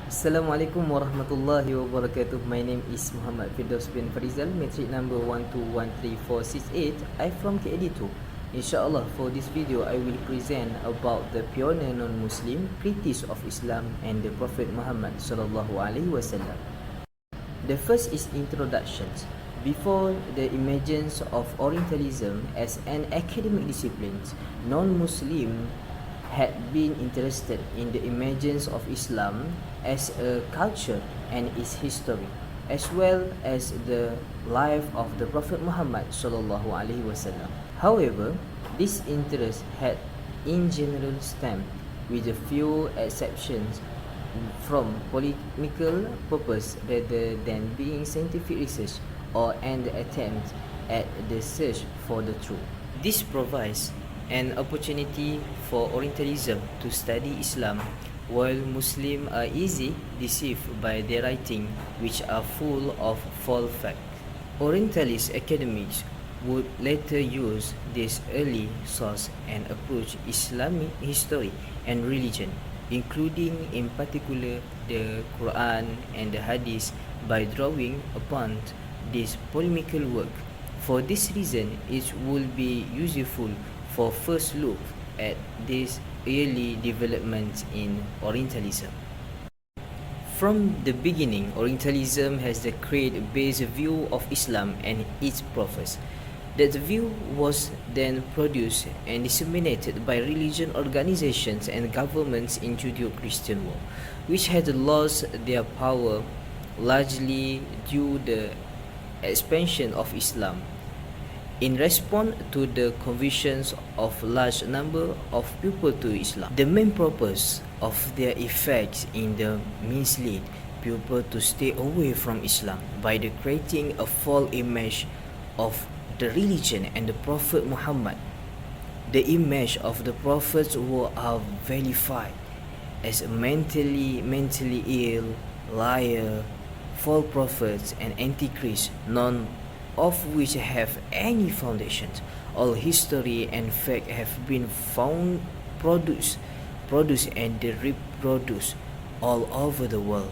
Assalamualaikum warahmatullahi wabarakatuh. My name is Muhammad Firdaus bin Farizal, Matric number 1213468. I'm from KAD2. Inshallah, for this video, I will present about the pioneer non-Muslim, critics of Islam and the Prophet Muhammad sallallahu alaihi wasallam. The first is introductions. Before the emergence of Orientalism as an academic discipline, non-Muslim had been interested in the emergence of Islam as a culture and its history, as well as the life of the Prophet Muhammad sallallahu alaihi wasallam. However, this interest had in general stemmed, with a few exceptions, from polemical purpose rather than being scientific research or an attempt at the search for the truth. This provides an opportunity for Orientalism to study Islam, while Muslims are easily deceived by their writing, which are full of false facts. Orientalist academics would later use this early source and approach Islamic history and religion, including in particular the Quran and the Hadith, by drawing upon this polemical work. For this reason, it would be useful for first look at these early developments in Orientalism. From the beginning, Orientalism has the creed-based view of Islam and its prophets. That view was then produced and disseminated by religion organizations and governments in Judeo-Christian world, which had lost their power largely due to the expansion of Islam. In response to the conversions of large number of people to Islam, the main purpose of their effects in the mislead people to stay away from Islam by the creating a false image of the religion and the Prophet Muhammad. The image of the prophets who are vilified as mentally ill, liar, false prophets, and antichrist, none of which have any foundations. All history and fact have been found, produced and reproduced all over the world,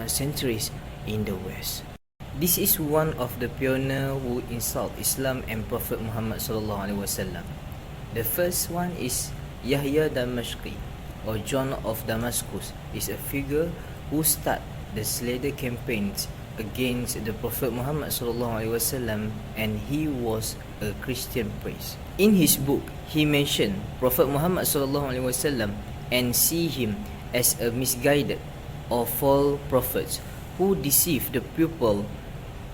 centuries in the West. This is one of the pioneers who insult Islam and Prophet Muhammad sallallahu alaihi wasallam. The first one is Yahya Damashqi, or John of Damascus, is a figure who started the slaughter campaigns against the Prophet Muhammad sallallahu alaihi wasallam, and he was a Christian priest. In his book, he mentioned Prophet Muhammad sallallahu alaihi wasallam and see him as a misguided or false prophet who deceived the people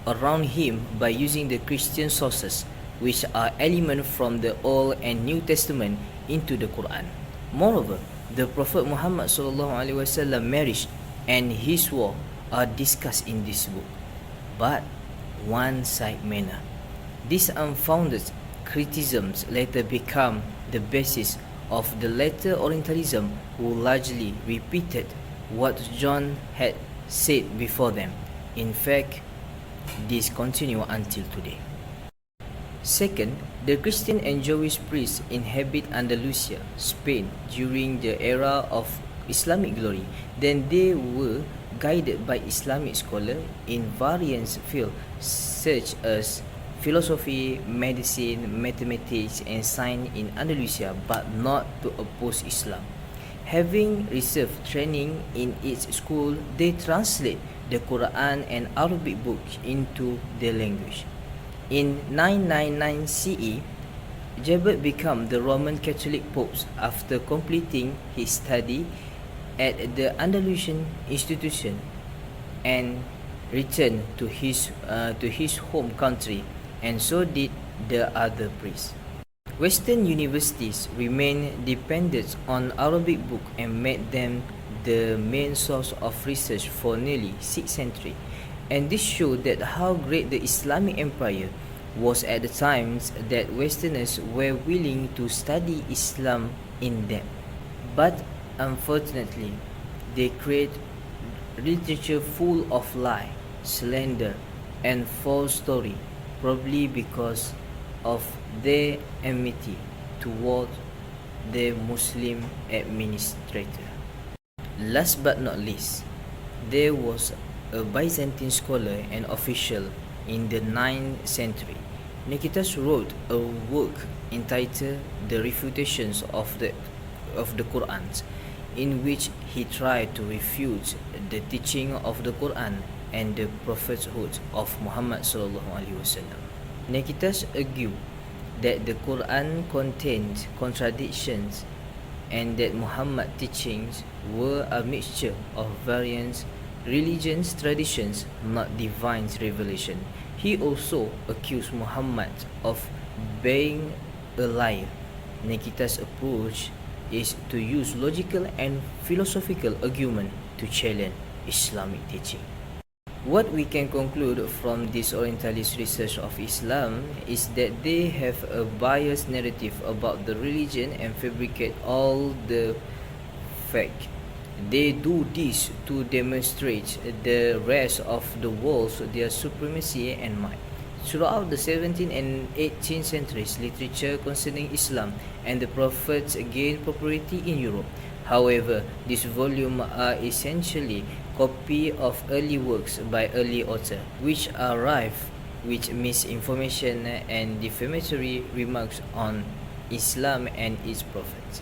around him by using the Christian sources, which are elements from the Old and New Testament, into the Quran. Moreover, the Prophet Muhammad sallallahu alaihi wasallam marriage and his war are discussed in this book, but one-side manner. These unfounded criticisms later become the basis of the later Orientalism, who largely repeated what John had said before them. In fact, this continues until today. Second, the Christian and Jewish priests inhabit Andalusia, Spain, during the era of Islamic glory. Then they were guided by Islamic scholars in various fields such as philosophy, medicine, mathematics, and science in Andalusia, but not to oppose Islam. Having received training in its school, they translate the Quran and Arabic books into their language. In 999 CE, Jabir became the Roman Catholic Pope after completing his study at the Andalusian institution and returned to his home country, and so did the other priests. Western universities remained dependent on Arabic book and made them the main source of research for nearly 6 centuries, and this showed that how great the Islamic empire was at the times that Westerners were willing to study Islam in depth. But unfortunately, they create literature full of lie, slander, and false story, probably because of their enmity toward the Muslim administrator. Last but not least, there was a Byzantine scholar and official in the 9th century. Nikitas wrote a work entitled The Refutations of the Quran, in which he tried to refute the teaching of the Quran and the prophethood of Muhammad sallallahu alaihi wasallam. Nikitas argued that the Quran contained contradictions and that Muhammad's teachings were a mixture of various religions, traditions, not divine revelation. He also accused Muhammad of being a liar. Nikita's approach is to use logical and philosophical argument to challenge Islamic teaching. What we can conclude from this Orientalist research of Islam is that they have a biased narrative about the religion and fabricate all the fact. They do this to demonstrate the rest of the world their supremacy and might. Throughout the 17th and 18th centuries, literature concerning Islam and the prophets gained popularity in Europe. However, these volumes are essentially copy of early works by early authors, which are rife with misinformation and defamatory remarks on Islam and its prophets.